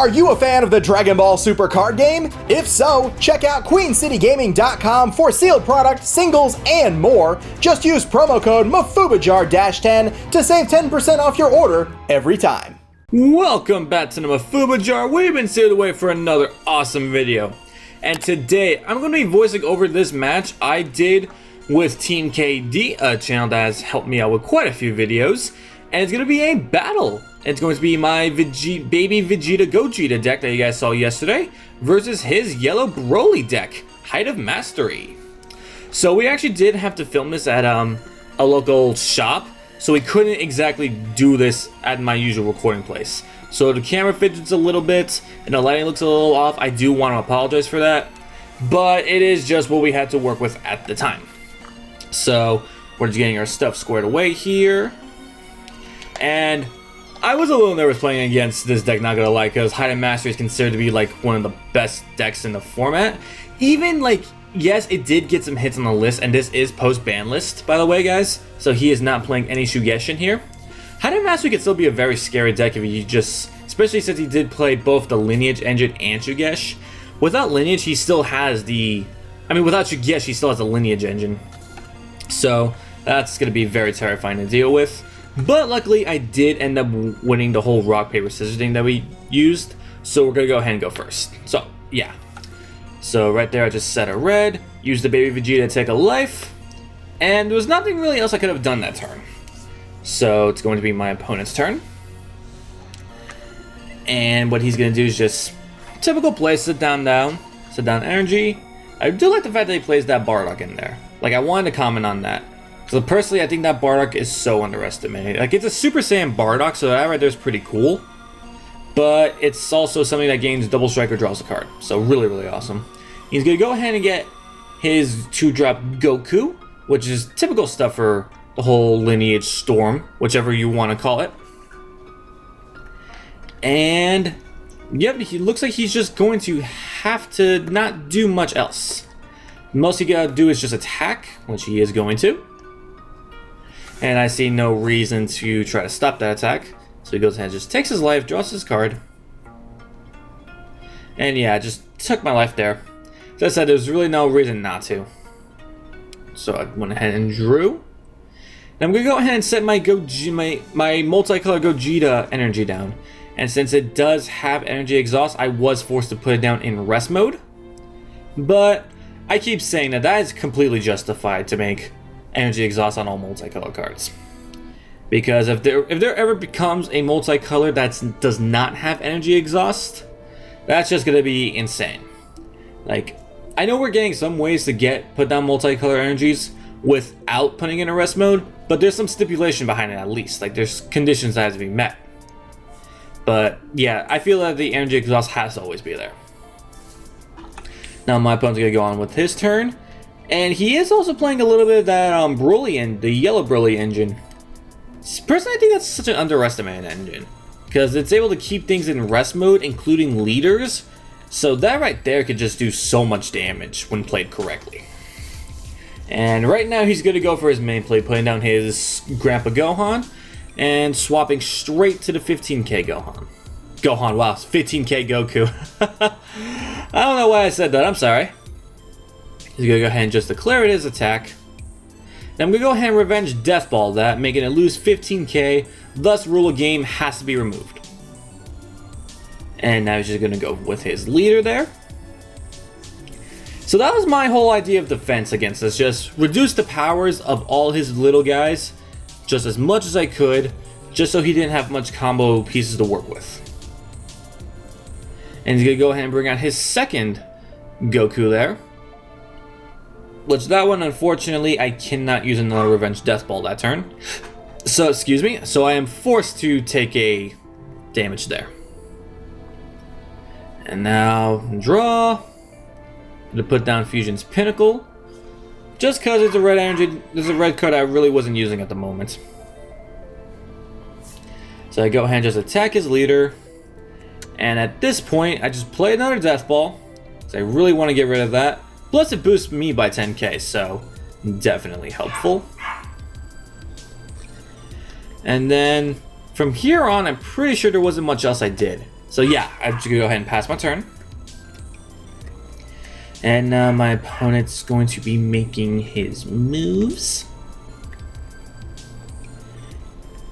Are you a fan of the Dragon Ball Super card game? If so, check out QueenCityGaming.com for sealed product, singles, and more. Just use promo code MafubaJar-10 to save 10% off your order every time. Welcome back to the Mafuba Jar. We've been sealed away for another awesome video. And today, I'm going to be voicing over this match I did with Team KD, a channel that has helped me out with quite a few videos. And it's going to be a battle. It's going to be my baby Vegeta Gogeta deck that you guys saw yesterday versus his yellow Broly deck, Height of Mastery. So we actually did have to film this at a local shop, so we couldn't exactly do this at my usual recording place. So the camera fidgets a little bit and the lighting looks a little off. I do want to apologize for that, but it is just what we had to work with at the time. So we're just getting our stuff squared away here. And I was a little nervous playing against this deck, not gonna lie, because Height of Mastery is considered to be like one of the best decks in the format. Even like, yes, it did get some hits on the list, and this is post-ban list, by the way, guys. So he is not playing any Shugeshin here. Height of Mastery could still be a very scary deck if you just, especially since he did play both the Lineage engine and Shugesh. Without Lineage, he still has the, without Shugesh, he still has the Lineage engine. So that's gonna be very terrifying to deal with. But luckily, I did end up winning the whole rock, paper, scissors thing that we used. So we're going to go ahead and go first. So, yeah. So right there, I just set a red. Used the baby Vegeta to take a life. And there was nothing really else I could have done that turn. So it's going to be my opponent's turn. And what he's going to do is just typical play, sit down energy. I do like the fact that he plays that Bardock in there. Like, I wanted to comment on that. So personally, I think that Bardock is so underestimated. Like, it's a Super Saiyan Bardock, so that right there is pretty cool. But it's also something that gains double strike or draws a card. So really, really awesome. He's going to go ahead and get his 2-drop Goku, which is typical stuff for the whole Lineage Storm, whichever you want to call it. And, yep, he looks like he's just going to have to not do much else. Most he got to do is just attack, which he is going to. And I see no reason to try to stop that attack. So he goes ahead and just takes his life, draws his card. And yeah, just took my life there. As I said, there's really no reason not to. So I went ahead and drew. And I'm going to go ahead and set my multicolor Gogeta energy down. And since it does have energy exhaust, I was forced to put it down in rest mode. But I keep saying that is completely justified to make energy exhaust on all multicolor cards, because if there ever becomes a multicolor that does not have energy exhaust, that's just gonna be insane. Like, I know we're getting some ways to put down multicolor energies without putting in a rest mode, but there's some stipulation behind it at least. Like, there's conditions that have to be met. But yeah, I feel that the energy exhaust has to always be there. Now my opponent's gonna go on with his turn. And he is also playing a little bit of that Broly and the yellow Broly engine. Personally, I think that's such an underestimated engine, because it's able to keep things in rest mode, including leaders. So that right there could just do so much damage when played correctly. And right now he's going to go for his main play, putting down his Grandpa Gohan and swapping straight to the 15k Gohan. Wow, 15k Goku. I don't know why I said that, I'm sorry. He's going to go ahead and just declare it his attack. Then I'm going to go ahead and revenge Death Ball that, making it lose 15k, thus rule of game has to be removed. And now he's just going to go with his leader there. So that was my whole idea of defense against this, just reduce the powers of all his little guys just as much as I could, just so he didn't have much combo pieces to work with. And he's going to go ahead and bring out his second Goku there. Which that one, unfortunately, I cannot use another Revenge Death Ball that turn. So, excuse me. So I am forced to take a damage there. And now, draw. To put down Fusion's Pinnacle. Just because it's a red energy, there's a red card I really wasn't using at the moment. So I go ahead and just attack his leader. And at this point, I just play another Death Ball. So I really want to get rid of that. Plus it boosts me by 10k, so definitely helpful. And then from here on, I'm pretty sure there wasn't much else I did. So yeah, I'm just gonna go ahead and pass my turn. And now my opponent's going to be making his moves.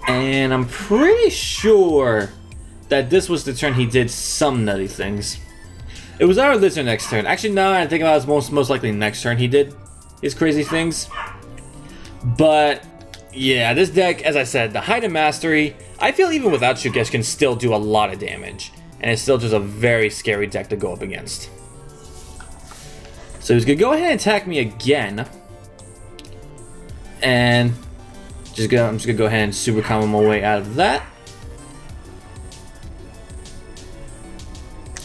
And I'm pretty sure that this was the turn he did some nutty things. It was either this or next turn. Actually, no, I think it was most likely next turn he did his crazy things. But yeah, this deck, as I said, the height of mastery, I feel even without Shugesh can still do a lot of damage. And it's still just a very scary deck to go up against. So he's gonna go ahead and attack me again. And I'm just gonna go ahead and super combo my way out of that.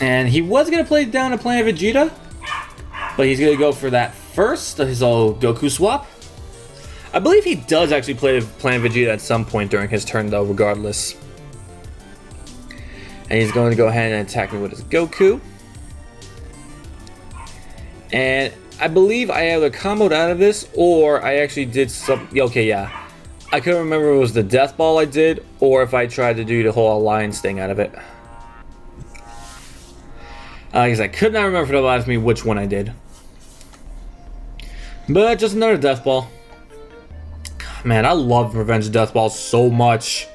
And he was gonna play down a Planet Vegeta, but he's gonna go for that first, his old Goku swap. I believe he does actually play Planet Vegeta at some point during his turn though, regardless. And he's going to go ahead and attack me with his Goku. And I believe I either comboed out of this, or I actually did some... Okay, yeah. I couldn't remember if it was the Death Ball I did, or if I tried to do the whole Alliance thing out of it. Because I could not remember for the life of me which one I did. But just another Death Ball. Man, I love Revenge Death Ball so much.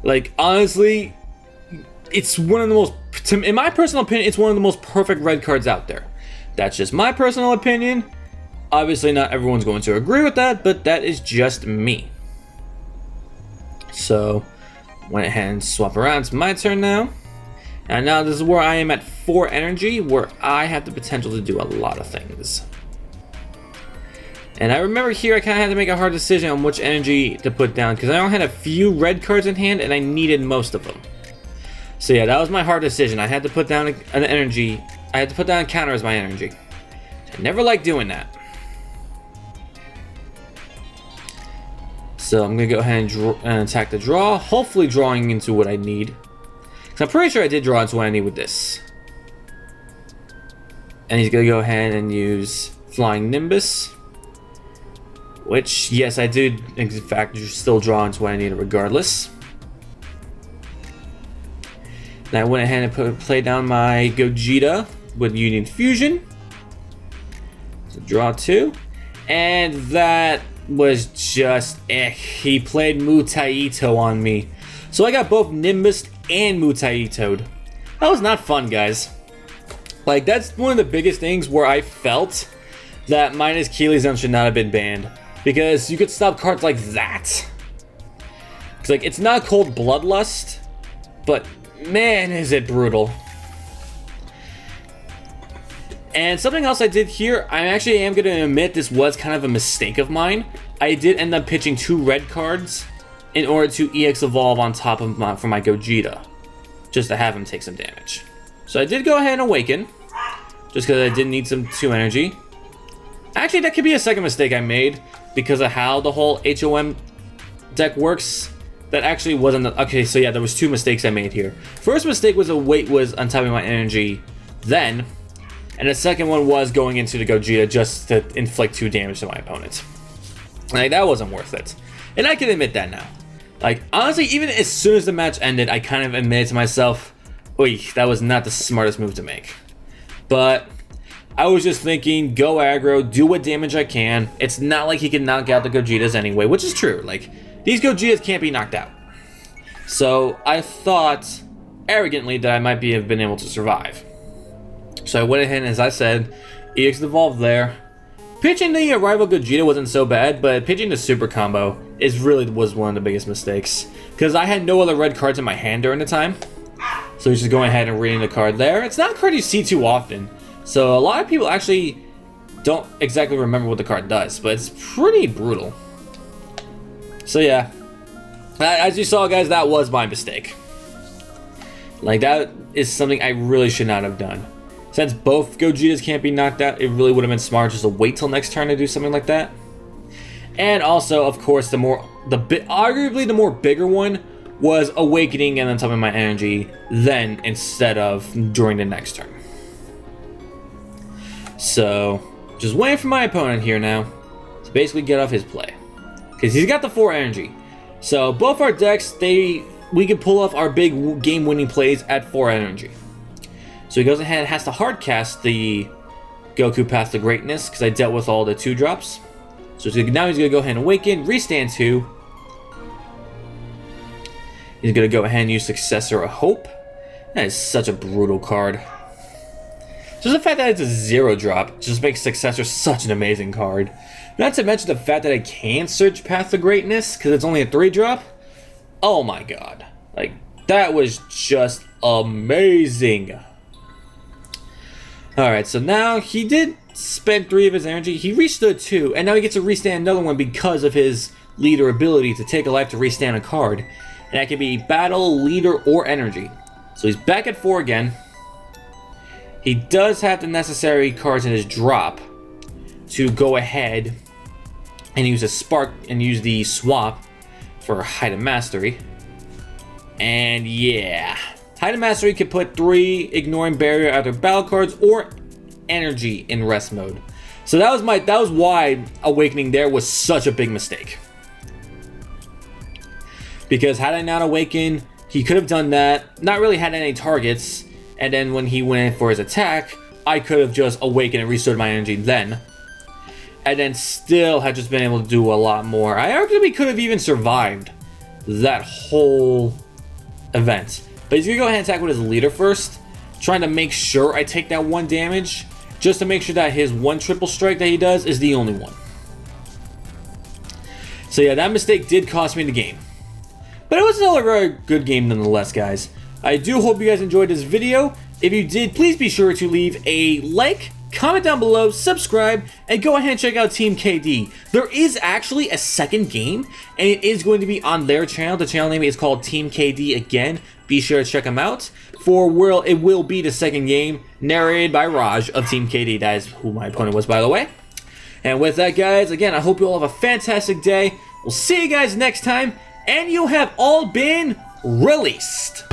Like, honestly, it's one of the most... In my personal opinion, it's one of the most perfect red cards out there. That's just my personal opinion. Obviously, not everyone's going to agree with that, but that is just me. So, went ahead and swap around. It's my turn now. And now this is where I am at 4 energy, where I have the potential to do a lot of things. And I remember here I kind of had to make a hard decision on which energy to put down, because I only had a few red cards in hand and I needed most of them. So yeah, that was my hard decision. I had to put down an energy. I had to put down a counter as my energy. I never liked doing that. So I'm going to go ahead and attack the draw, hopefully drawing into what I need. Because I'm pretty sure I did draw into what I need with this. And he's going to go ahead and use Flying Nimbus. Which, yes, I did, in fact, still draw into what I needed regardless. And I went ahead and played down my Gogeta with Union Fusion. So draw 2. And that was just he played Mutaito on me. So I got both Nimbus and Mutaito'd. That was not fun, guys. Like, that's one of the biggest things where I felt that minus Keeley-Zone should not have been banned. Because you could stop cards like that. It's like, it's not cold bloodlust, but man, is it brutal. And something else I did here, I actually am going to admit this was kind of a mistake of mine. I did end up pitching 2 red cards in order to EX Evolve on top of for my Gogeta, just to have him take some damage. So I did go ahead and Awaken, just because I did need some 2 energy. Actually, that could be a second mistake I made, because of how the whole HOM deck works. That actually wasn't the... Okay, so yeah, there was 2 mistakes I made here. First mistake was was untapping my energy then, and the second one was going into the Gogeta just to inflict 2 damage to my opponent. Like, that wasn't worth it. And I can admit that now. Like, honestly, even as soon as the match ended, I kind of admitted to myself, oy, that was not the smartest move to make. But I was just thinking, go aggro, do what damage I can. It's not like he can knock out the Gogetas anyway, which is true. Like, these Gogetas can't be knocked out. So I thought, arrogantly, that I might have been able to survive. So I went ahead and, as I said, EX Evolved there. Pitching the Rival Gogeta wasn't so bad, but pitching the Super Combo was one of the biggest mistakes. Because I had no other red cards in my hand during the time. So he's just going ahead and reading the card there. It's not a card you see too often. So a lot of people actually don't exactly remember what the card does, but it's pretty brutal. So yeah, as you saw, guys, that was my mistake. Like, that is something I really should not have done. Since both Gogetas can't be knocked out, it really would have been smart just to wait till next turn to do something like that. And also, of course, arguably the more bigger one was Awakening and then topping my energy then instead of during the next turn. So, just waiting for my opponent here now to basically get off his play. Because he's got the 4 energy. So, both our decks, they we can pull off our big game-winning plays at 4 energy. So he goes ahead and has to hard cast the Goku Path to Greatness because I dealt with all the 2-drops. So now he's going to go ahead and awaken, restand 2. He's going to go ahead and use Successor of Hope. That is such a brutal card. Just the fact that it's a 0-drop just makes Successor such an amazing card. Not to mention the fact that I can search Path to Greatness because it's only a 3-drop. Oh my god. Like, that was just amazing. Alright, so now he did spend 3 of his energy. He restood 2, and now he gets to restand another one because of his leader ability to take a life to restand a card. And that can be battle, leader, or energy. So he's back at 4 again. He does have the necessary cards in his drop to go ahead and use a spark and use the swap for Height of Mastery. And yeah, Height of Mastery can put 3 ignoring barrier either battle cards or energy in rest mode. So that was why Awakening there was such a big mistake. Because had I not awakened, he could have done that, not really had any targets, and then when he went in for his attack, I could have just awakened and restored my energy then. And then still had just been able to do a lot more. I arguably could have even survived that whole event. But he's going to go ahead and attack with his leader first, trying to make sure I take that 1 damage, just to make sure that his 1 triple strike that he does is the only one. So yeah, that mistake did cost me the game. But it was still a very good game nonetheless, guys. I do hope you guys enjoyed this video. If you did, please be sure to leave a like, comment down below, subscribe, and go ahead and check out Team KD. There is actually a second game, and it is going to be on their channel. The channel name is called Team KD again. Be sure to check them out. It will be the second game, narrated by Raj of Team KD. That is who my opponent was, by the way. And with that, guys, again, I hope you all have a fantastic day. We'll see you guys next time. And you have all been released.